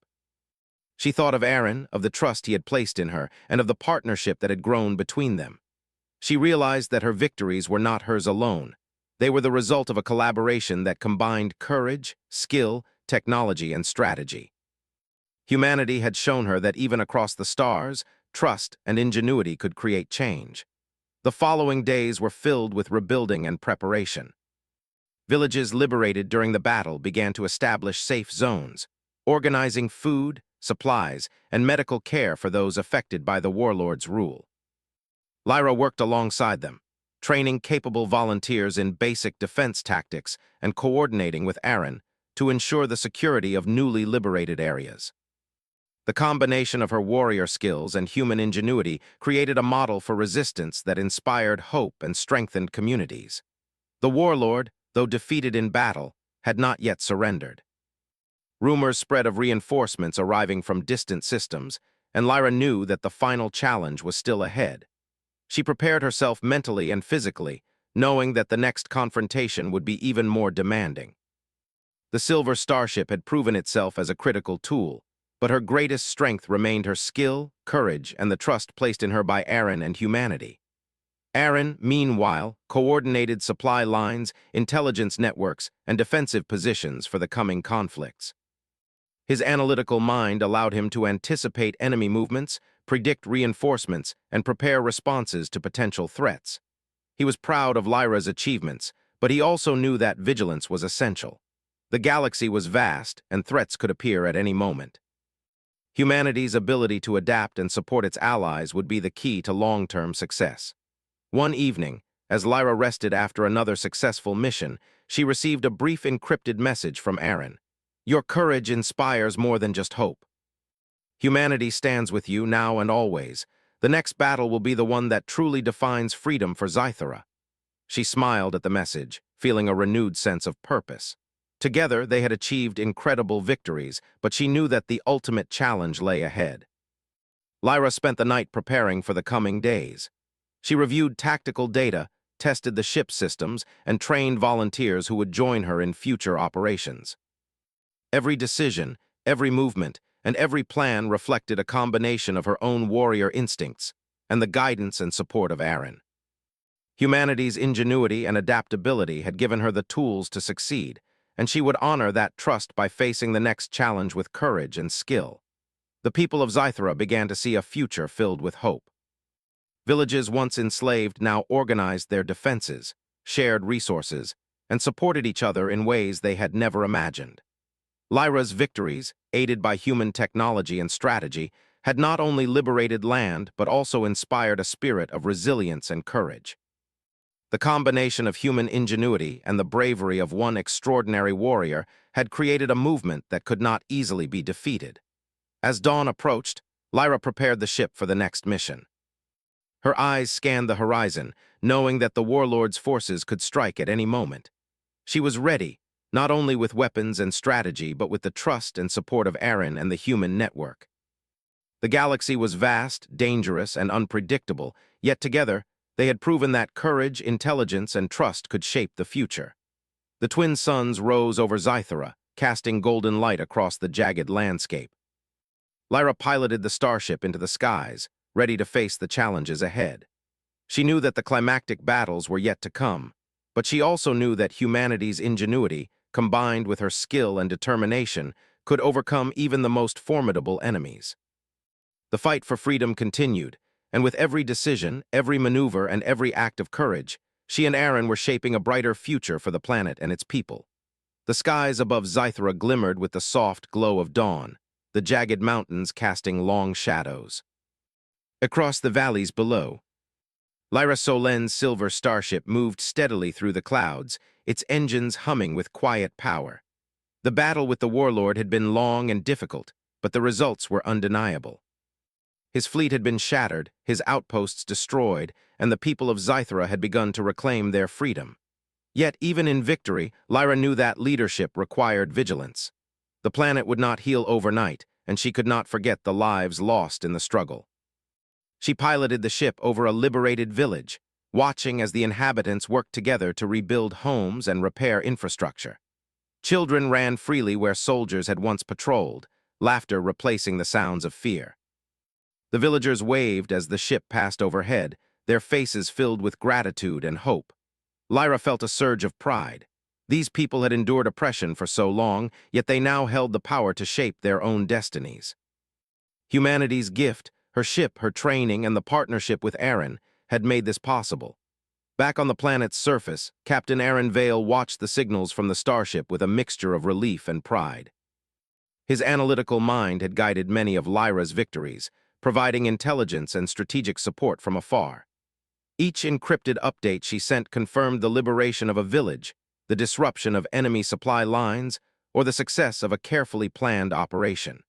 She thought of Aaron, of the trust he had placed in her, and of the partnership that had grown between them. She realized that her victories were not hers alone. They were the result of a collaboration that combined courage, skill, technology, and strategy. Humanity had shown her that even across the stars, trust and ingenuity could create change. The following days were filled with rebuilding and preparation. Villages liberated during the battle began to establish safe zones, organizing food, supplies, and medical care for those affected by the warlord's rule. Lyra worked alongside them, training capable volunteers in basic defense tactics and coordinating with Aaron to ensure the security of newly liberated areas. The combination of her warrior skills and human ingenuity created a model for resistance that inspired hope and strengthened communities. The warlord, though defeated in battle, had not yet surrendered. Rumors spread of reinforcements arriving from distant systems, and Lyra knew that the final challenge was still ahead. She prepared herself mentally and physically, knowing that the next confrontation would be even more demanding. The Silver Starship had proven itself as a critical tool, but her greatest strength remained her skill, courage, and the trust placed in her by Aaron and humanity. Aaron, meanwhile, coordinated supply lines, intelligence networks, and defensive positions for the coming conflicts. His analytical mind allowed him to anticipate enemy movements, predict reinforcements, and prepare responses to potential threats. He was proud of Lyra's achievements, but he also knew that vigilance was essential. The galaxy was vast, and threats could appear at any moment. Humanity's ability to adapt and support its allies would be the key to long-term success. One evening, as Lyra rested after another successful mission, she received a brief encrypted message from Aaron. "Your courage inspires more than just hope. Humanity stands with you now and always. The next battle will be the one that truly defines freedom for Zythera." She smiled at the message, feeling a renewed sense of purpose. Together, they had achieved incredible victories, but she knew that the ultimate challenge lay ahead. Lyra spent the night preparing for the coming days. She reviewed tactical data, tested the ship systems, and trained volunteers who would join her in future operations. Every decision, every movement, and every plan reflected a combination of her own warrior instincts and the guidance and support of Aaron. Humanity's ingenuity and adaptability had given her the tools to succeed, and she would honor that trust by facing the next challenge with courage and skill. The people of Zythera began to see a future filled with hope. Villages once enslaved now organized their defenses, shared resources, and supported each other in ways they had never imagined. Lyra's victories, aided by human technology and strategy, had not only liberated land but also inspired a spirit of resilience and courage. The combination of human ingenuity and the bravery of one extraordinary warrior had created a movement that could not easily be defeated. As dawn approached, Lyra prepared the ship for the next mission. Her eyes scanned the horizon, knowing that the warlord's forces could strike at any moment. She was ready, not only with weapons and strategy, but with the trust and support of Aaron and the human network. The galaxy was vast, dangerous, and unpredictable, yet together, they had proven that courage, intelligence, and trust could shape the future. The twin suns rose over Zythera, casting golden light across the jagged landscape. Lyra piloted the starship into the skies, ready to face the challenges ahead. She knew that the climactic battles were yet to come, but she also knew that humanity's ingenuity, combined with her skill and determination, could overcome even the most formidable enemies. The fight for freedom continued, and with every decision, every maneuver, and every act of courage, she and Aaron were shaping a brighter future for the planet and its people. The skies above Zythera glimmered with the soft glow of dawn, the jagged mountains casting long shadows. Across the valleys below, Lyra Solen's silver starship moved steadily through the clouds, its engines humming with quiet power. The battle with the warlord had been long and difficult, but the results were undeniable. His fleet had been shattered, his outposts destroyed, and the people of Zythera had begun to reclaim their freedom. Yet, even in victory, Lyra knew that leadership required vigilance. The planet would not heal overnight, and she could not forget the lives lost in the struggle. She piloted the ship over a liberated village, watching as the inhabitants worked together to rebuild homes and repair infrastructure. Children ran freely where soldiers had once patrolled, laughter replacing the sounds of fear. The villagers waved as the ship passed overhead, their faces filled with gratitude and hope. Lyra felt a surge of pride. These people had endured oppression for so long, yet they now held the power to shape their own destinies. Humanity's gift, her ship, her training, and the partnership with Aaron had made this possible. Back on the planet's surface, Captain Aaron Vale watched the signals from the starship with a mixture of relief and pride. His analytical mind had guided many of Lyra's victories, providing intelligence and strategic support from afar. Each encrypted update she sent confirmed the liberation of a village, the disruption of enemy supply lines, or the success of a carefully planned operation.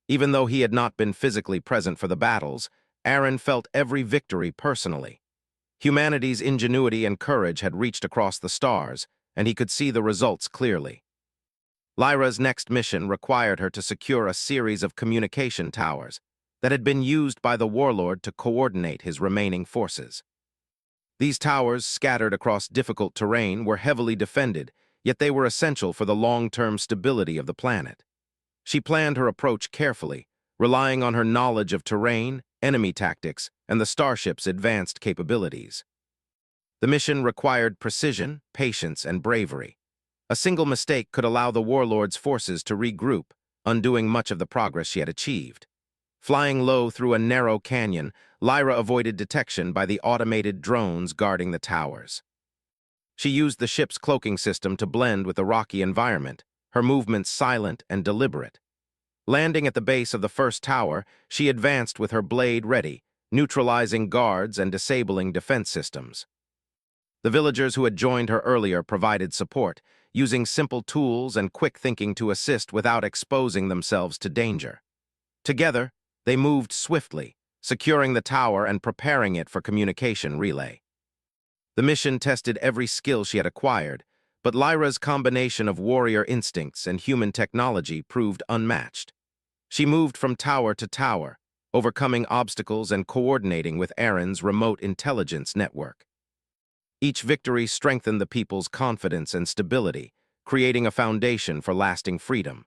Even though he had not been physically present for the battles, Aaron felt every victory personally. Humanity's ingenuity and courage had reached across the stars, and he could see the results clearly. Lyra's next mission required her to secure a series of communication towers that had been used by the warlord to coordinate his remaining forces. These towers, scattered across difficult terrain, were heavily defended, yet they were essential for the long-term stability of the planet. She planned her approach carefully, relying on her knowledge of terrain, enemy tactics, and the starship's advanced capabilities. The mission required precision, patience, and bravery. A single mistake could allow the warlord's forces to regroup, undoing much of the progress she had achieved. Flying low through a narrow canyon, Lyra avoided detection by the automated drones guarding the towers. She used the ship's cloaking system to blend with the rocky environment, her movements silent and deliberate. Landing at the base of the first tower, she advanced with her blade ready, neutralizing guards and disabling defense systems. The villagers who had joined her earlier provided support, using simple tools and quick thinking to assist without exposing themselves to danger. Together, they moved swiftly, securing the tower and preparing it for communication relay. The mission tested every skill she had acquired, but Lyra's combination of warrior instincts and human technology proved unmatched. She moved from tower to tower, overcoming obstacles and coordinating with Aaron's remote intelligence network. Each victory strengthened the people's confidence and stability, creating a foundation for lasting freedom.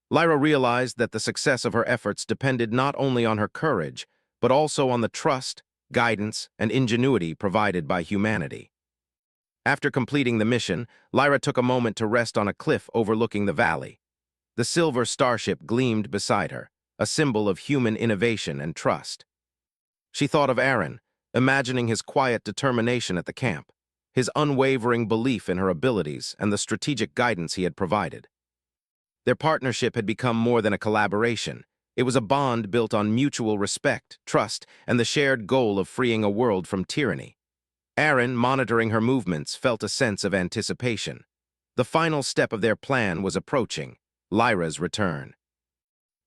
Lyra realized that the success of her efforts depended not only on her courage, but also on the trust, guidance, and ingenuity provided by humanity. After completing the mission, Lyra took a moment to rest on a cliff overlooking the valley. The silver starship gleamed beside her, a symbol of human innovation and trust. She thought of Aaron, imagining his quiet determination at the camp, his unwavering belief in her abilities, and the strategic guidance he had provided. Their partnership had become more than a collaboration. It was a bond built on mutual respect, trust, and the shared goal of freeing a world from tyranny. Aaron, monitoring her movements, felt a sense of anticipation. The final step of their plan was approaching: Lyra's return.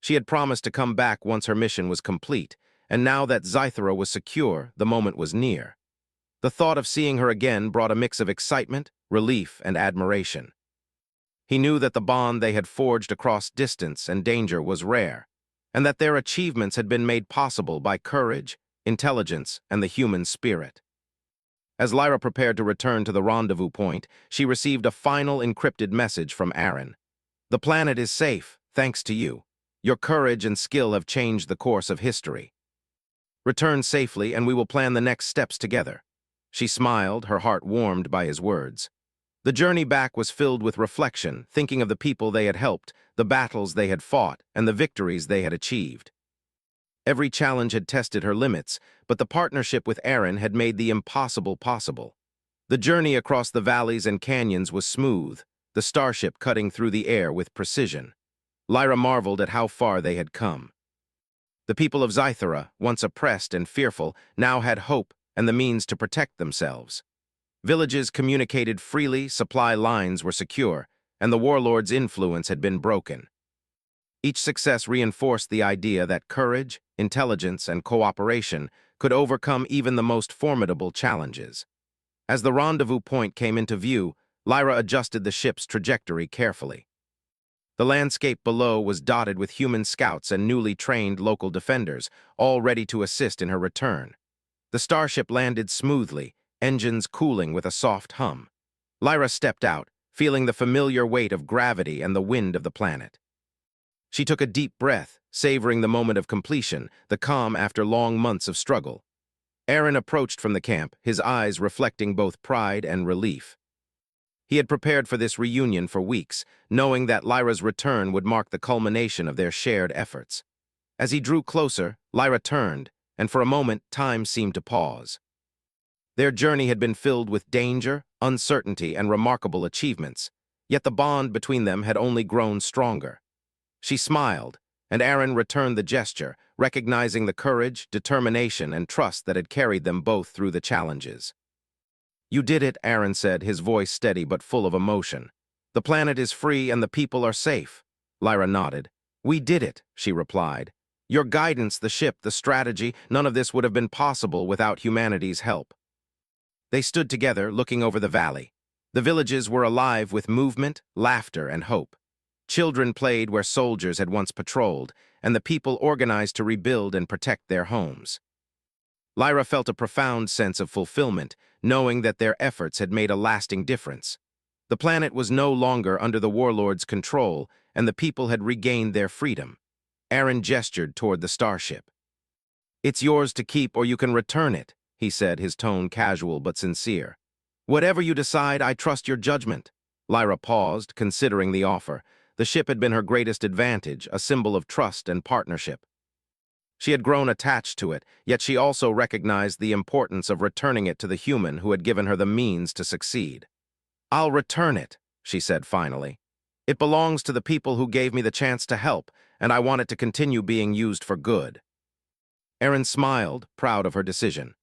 She had promised to come back once her mission was complete, and now that Scythera was secure, the moment was near. The thought of seeing her again brought a mix of excitement, relief, and admiration. He knew that the bond they had forged across distance and danger was rare, and that their achievements had been made possible by courage, intelligence, and the human spirit. As Lyra prepared to return to the rendezvous point, she received a final encrypted message from Aaron. "The planet is safe, thanks to you. Your courage and skill have changed the course of history. Return safely, and we will plan the next steps together." She smiled, her heart warmed by his words. The journey back was filled with reflection, thinking of the people they had helped, the battles they had fought, and the victories they had achieved. Every challenge had tested her limits, but the partnership with Aaron had made the impossible possible. The journey across the valleys and canyons was smooth, the starship cutting through the air with precision. Lyra marveled at how far they had come. The people of Scythera, once oppressed and fearful, now had hope and the means to protect themselves. Villages communicated freely, supply lines were secure, and the warlord's influence had been broken. Each success reinforced the idea that courage, intelligence, and cooperation could overcome even the most formidable challenges. As the rendezvous point came into view, Lyra adjusted the ship's trajectory carefully. The landscape below was dotted with human scouts and newly trained local defenders, all ready to assist in her return. The starship landed smoothly, engines cooling with a soft hum. Lyra stepped out, feeling the familiar weight of gravity and the wind of the planet. She took a deep breath, savoring the moment of completion, the calm after long months of struggle. Aaron approached from the camp, his eyes reflecting both pride and relief. He had prepared for this reunion for weeks, knowing that Lyra's return would mark the culmination of their shared efforts. As he drew closer, Lyra turned, and for a moment time seemed to pause. Their journey had been filled with danger, uncertainty, and remarkable achievements, yet the bond between them had only grown stronger. She smiled, and Aaron returned the gesture, recognizing the courage, determination, and trust that had carried them both through the challenges. "You did it," Aaron said, his voice steady but full of emotion. "The planet is free and the people are safe." Lyra nodded. "We did it," she replied. "Your guidance, the ship, the strategy, none of this would have been possible without humanity's help." They stood together, looking over the valley. The villages were alive with movement, laughter, and hope. Children played where soldiers had once patrolled, and the people organized to rebuild and protect their homes. Lyra felt a profound sense of fulfillment, knowing that their efforts had made a lasting difference. The planet was no longer under the warlord's control, and the people had regained their freedom. Aaron gestured toward the starship. "It's yours to keep or you can return it," he said, his tone casual but sincere. "Whatever you decide, I trust your judgment." Lyra paused, considering the offer. The ship had been her greatest advantage, a symbol of trust and partnership. She had grown attached to it, yet she also recognized the importance of returning it to the human who had given her the means to succeed. "I'll return it," she said finally. "It belongs to the people who gave me the chance to help, and I want it to continue being used for good." Aaron smiled, proud of her decision.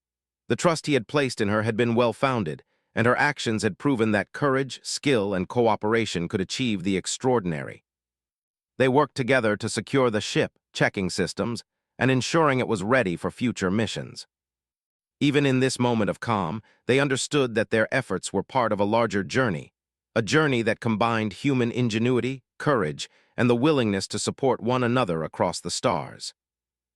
The trust he had placed in her had been well-founded, and her actions had proven that courage, skill, and cooperation could achieve the extraordinary. They worked together to secure the ship, checking systems, and ensuring it was ready for future missions. Even in this moment of calm, they understood that their efforts were part of a larger journey, a journey that combined human ingenuity, courage, and the willingness to support one another across the stars.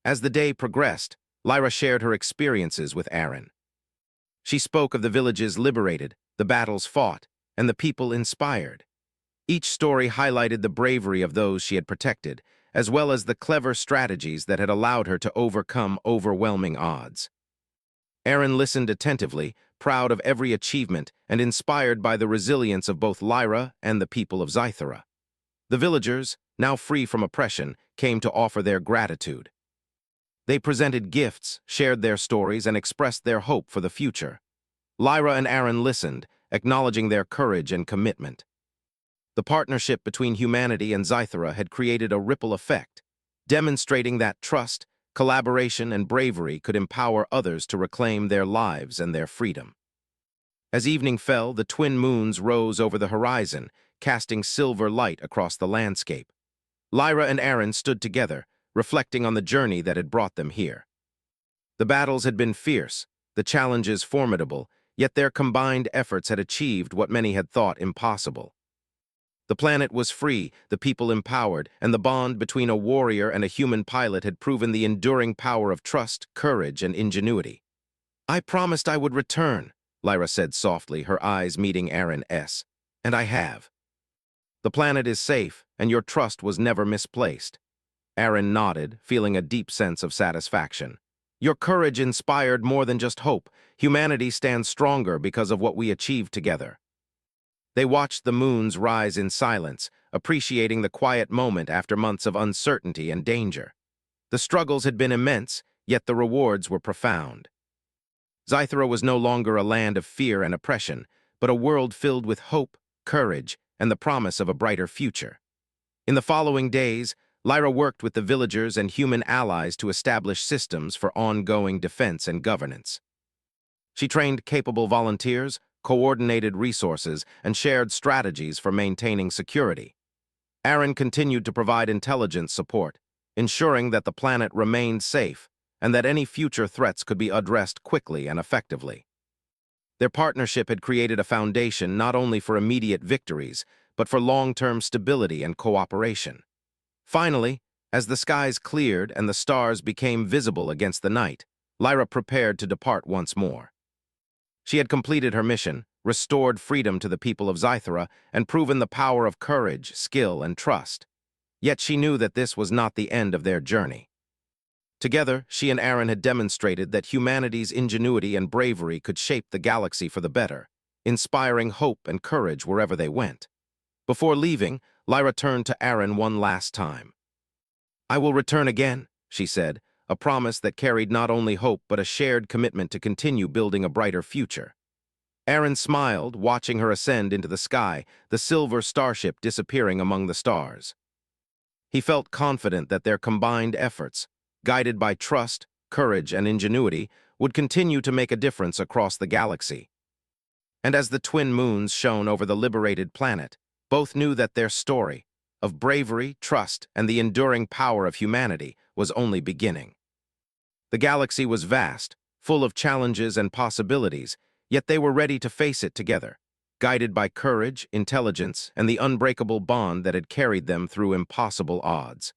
As the day progressed, Lyra shared her experiences with Aaron. She spoke of the villages liberated, the battles fought, and the people inspired. Each story highlighted the bravery of those she had protected, as well as the clever strategies that had allowed her to overcome overwhelming odds. Aaron listened attentively, proud of every achievement and inspired by the resilience of both Lyra and the people of Scythera. The villagers, now free from oppression, came to offer their gratitude. They presented gifts, shared their stories, and expressed their hope for the future. Lyra and Aaron listened, acknowledging their courage and commitment. The partnership between humanity and Scythera had created a ripple effect, demonstrating that trust, collaboration, and bravery could empower others to reclaim their lives and their freedom. As evening fell, the twin moons rose over the horizon, casting silver light across the landscape. Lyra and Aaron stood together, reflecting on the journey that had brought them here. The battles had been fierce, the challenges formidable, yet their combined efforts had achieved what many had thought impossible. The planet was free, the people empowered, and the bond between a warrior and a human pilot had proven the enduring power of trust, courage, and ingenuity. "I promised I would return," Lyra said softly, her eyes meeting Aaron's. "And I have. The planet is safe, and your trust was never misplaced." Aaron nodded, feeling a deep sense of satisfaction. "Your courage inspired more than just hope. Humanity stands stronger because of what we achieved together." They watched the moons rise in silence, appreciating the quiet moment after months of uncertainty and danger. The struggles had been immense, yet the rewards were profound. Scythera was no longer a land of fear and oppression, but a world filled with hope, courage, and the promise of a brighter future. In the following days, Lyra worked with the villagers and human allies to establish systems for ongoing defense and governance. She trained capable volunteers, coordinated resources, and shared strategies for maintaining security. Aaron continued to provide intelligence support, ensuring that the planet remained safe and that any future threats could be addressed quickly and effectively. Their partnership had created a foundation not only for immediate victories, but for long-term stability and cooperation. Finally, as the skies cleared and the stars became visible against the night, Lyra prepared to depart once more. She had completed her mission, restored freedom to the people of Scythera, and proven the power of courage, skill, and trust. Yet she knew that this was not the end of their journey. Together, she and Aaron had demonstrated that humanity's ingenuity and bravery could shape the galaxy for the better, inspiring hope and courage wherever they went. Before leaving, Lyra turned to Aaron one last time. "I will return again," she said, a promise that carried not only hope but a shared commitment to continue building a brighter future. Aaron smiled, watching her ascend into the sky, the silver starship disappearing among the stars. He felt confident that their combined efforts, guided by trust, courage, and ingenuity, would continue to make a difference across the galaxy. And as the twin moons shone over the liberated planet, both knew that their story, of bravery, trust, and the enduring power of humanity, was only beginning. The galaxy was vast, full of challenges and possibilities, yet they were ready to face it together, guided by courage, intelligence, and the unbreakable bond that had carried them through impossible odds.